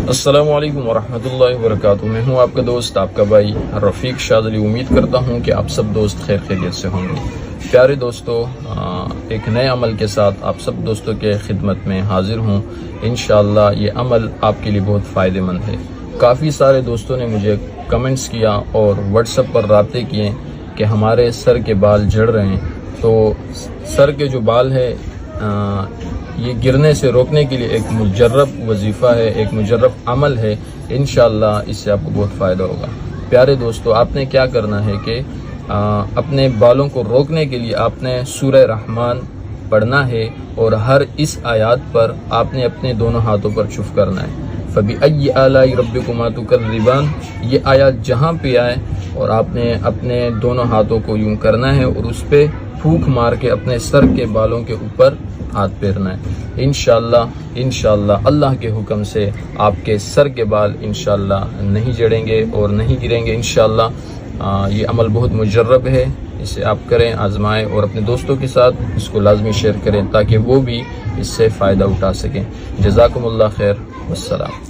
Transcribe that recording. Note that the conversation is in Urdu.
السلام علیکم ورحمۃ اللہ وبرکاتہ۔ میں ہوں آپ کا دوست، آپ کا بھائی رفیق شاذ علی۔ امید کرتا ہوں کہ آپ سب دوست خیر خیریت سے ہوں گے۔ پیارے دوستو، ایک نئے عمل کے ساتھ آپ سب دوستوں کے خدمت میں حاضر ہوں۔ انشاءاللہ یہ عمل آپ کے لیے بہت فائدہ مند ہے۔ کافی سارے دوستوں نے مجھے کمنٹس کیا اور واٹس ایپ پر رابطے کیے کہ ہمارے سر کے بال جھڑ رہے ہیں، تو سر کے جو بال ہے یہ گرنے سے روکنے کے لیے ایک مجرب وظیفہ ہے، ایک مجرب عمل ہے۔ انشاءاللہ اس سے آپ کو بہت فائدہ ہوگا۔ پیارے دوستو، آپ نے کیا کرنا ہے کہ اپنے بالوں کو روکنے کے لیے آپ نے سورہ رحمان پڑھنا ہے، اور ہر اس آیات پر آپ نے اپنے دونوں ہاتھوں پر چھف کرنا ہے۔ فَبِأَيِّ آلَاءِ رَبِّكُمَا تُكَذِّبَانِ، یہ آیات جہاں پہ آئے اور آپ نے اپنے دونوں ہاتھوں کو یوں کرنا ہے اور اس پہ پھونک مار کے اپنے سر کے بالوں کے اوپر ہاتھ پھیرنا ہے۔ انشاءاللہ اللہ کے حکم سے آپ کے سر کے بال انشاءاللہ نہیں جڑیں گے اور نہیں گریں گے انشاءاللہ۔ یہ عمل بہت مجرب ہے، اسے آپ کریں، آزمائیں اور اپنے دوستوں کے ساتھ اس کو لازمی شیئر کریں تاکہ وہ بھی اس سے فائدہ اٹھا سکیں۔ جزاکم اللہ خیر، والسلام۔